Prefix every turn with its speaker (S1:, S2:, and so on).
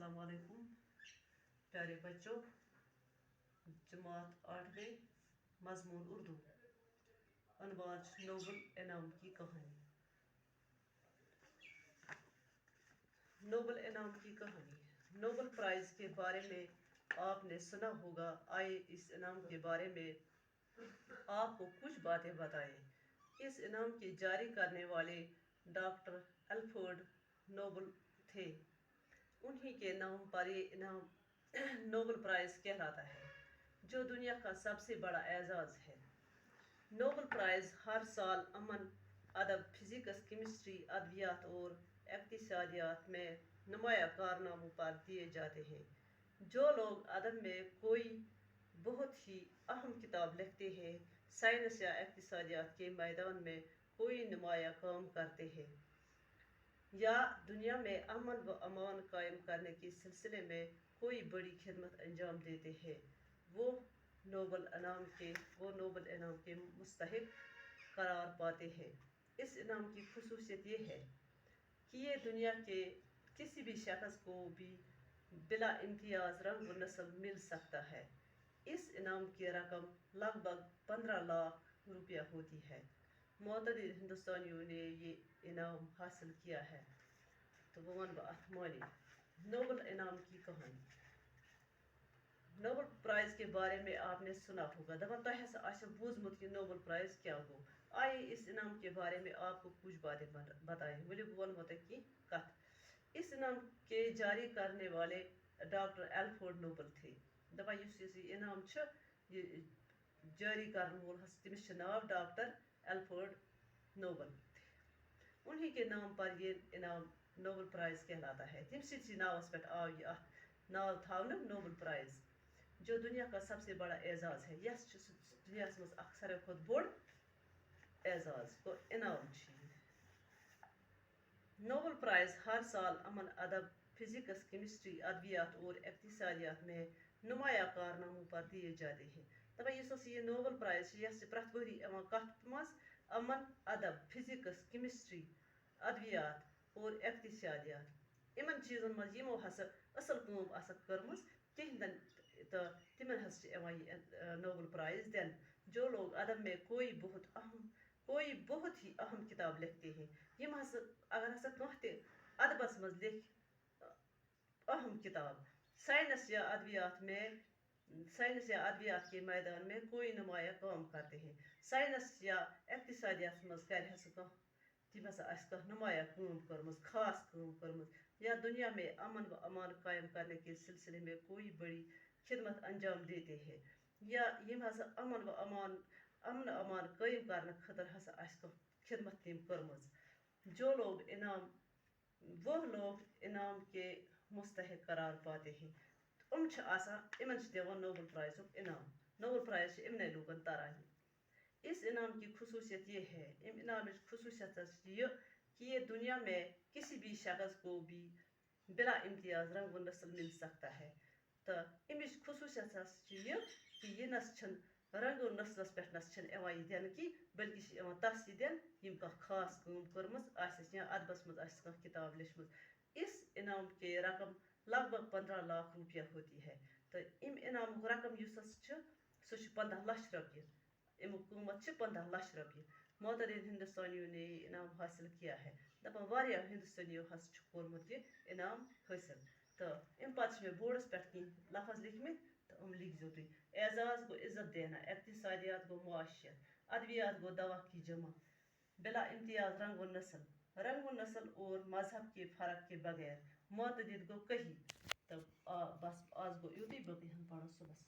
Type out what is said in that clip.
S1: अस्सलाम वालेकुम प्यारे बच्चों। जमात 8वीं मजमून उर्दू। अनवान नोबल इनाम की कहानी। नोबल इनाम की कहानी। नोबल प्राइज़ के बारे में आपने सुना होगा। आइए इस इनाम के बारे में आपको कुछ बातें बताएं। इस इनाम के जारी करने वाले डॉक्टर अल्फ्रेड नोबल थे। उन्हीं के नाम पर ये इनाम नोबल प्राइज़ कहलाता है, जो दुनिया का सबसे बड़ा एजाज़ है। नोबल प्राइज़ हर साल अमन, अदब, फिजिक्स, केमिस्ट्री, अद्वियात और इक़्तिसादियात में नुमाया कारनामों पर दिए जाते हैं। जो लोग अदब में कोई बहुत ही अहम किताब लिखते हैं, साइंस या इक़्तिसादियात के मैदान में कोई नुमाया काम करते हैं, या दुनिया में अमन व अमान कायम करने के सिलसिले में कोई बड़ी खिदमत अंजाम देते हैं, वो नोबल इनाम के मुस्तहिक करार पाते हैं। इस इनाम की खुसूसियत ये है कि ये दुनिया के किसी भी शख्स को भी बिला इम्तियाज़ रंग व नस्ल मिल सकता है। इस इनाम की रकम लगभग 15 लाख रुपया होती है। मुतअद्दिद हिंदुस्तानियों ने ये इनाम हासिल किया है। तो वो वन अथ मानी नोबल इनाम की कहानी। नोबल प्राइज़ के बारे में आपने सुना होगा। दपन तह हसा बूझमुत कि नोबल प्राइज़ क्या हो। आइए इस इनाम के बारे में आपको कुछ बातें बताएं। वली वनमो की कथ। इस इनाम के जारी करने वाले डॉक्टर अल्फ्रेड नोबल थे। दपा इनाम जारी कर वोल तमिस नाव डॉक्टर अल्फ्रेड नोबल। उन्हीं के नाम पर ये इनाम नोबल प्राइज़ कहलाता है। तम सी नावस पे आव ये नाव थावन नोबल प्राइज़, जो दुनिया का सबसे बड़ा एजाज़ है। यह दुनिया मज सारे खुद बोड़ एजाज़ को इनाम। नोबल प्राइज़ हर साल अमन, अदब, फिजिक्स, केमिस्ट्री, अद्वियात और इक़्तिसादियात में नुमाया कारनामों पर दिए जाते हैं। तब ये नोबल प्राइज़ प्रत वरी कथ मज अमन, अदब, फिजिक्स, केमिस्ट्री, अद्वियात और इक़्तिसादियात इमन चीज़न मज यमो असल कम कर्मज तिहंदन तो तिमन नोबल प्राइज़ दिन। जो लोग अदब में कोई बहुत ही अहम किताब लिखते हैं, यम अगर कह अदबस मज लिख अहम किताब, साइंस या अद्वियात के मैदान में कोई नुमाया काम करते हैं, साइंस या इक़्तिसादियात मज कर तम कह नुमाया काम कर्म, खास काम कर्म, या दुनिया में अमन व अमान कायम करने के सिलसिले में कोई बड़ी खिदमत अंजाम देते हैं, या यम अमन अमान कायम करने खतर खिदमत तम कर्म। जो लोग इनाम के मुस्तहिक करार पाते हैं, इमन दिवान नोबल प्राइज़ इनाम। नोबल प्राइज़ इमन लूगन तरह। इस इनाम की खुसूसियत ये है, इनाम की खुसूसियत ये कि ये दुनिया में किसी भी शख्स को भी बिला इम्तियाज़ रंग व नस्ल मिल सकता है। तो अमिच खुसूसियत ये कि यह नसन रंग व नस्लस पे नस दिन की, बल्कि तस दिन यम खास काम कर्म या अदबस मज किताब लिखम। इस इनाम के रकम लगभग 15 लाख रुपया होती है। तो इनाम रकम सह 15 लाख रुपये। अमुक कीमत 15 लाख रुपये। मुतअद्दिद हिंदुस्तानियों ने ये इनाम हासिल किया है। दपान वारिया हिंदुस्तानियों कोरमुत ये इनाम हासिल। तो अम पे बोर्डस पे कह लफज लिखमित, तो लिखो तुम। एजाज़ गो इज्जत देना, इक़्तिसादियात गो मुआशियत, अद्वियात गो दवा की जमा, बिला इम्तियाज़ रंग व नस्ल और मजहब के फ़र्क के बगैर, मुतअद्दिद गो कही। तो बस आज गो युत बी पढ़ो सुबह।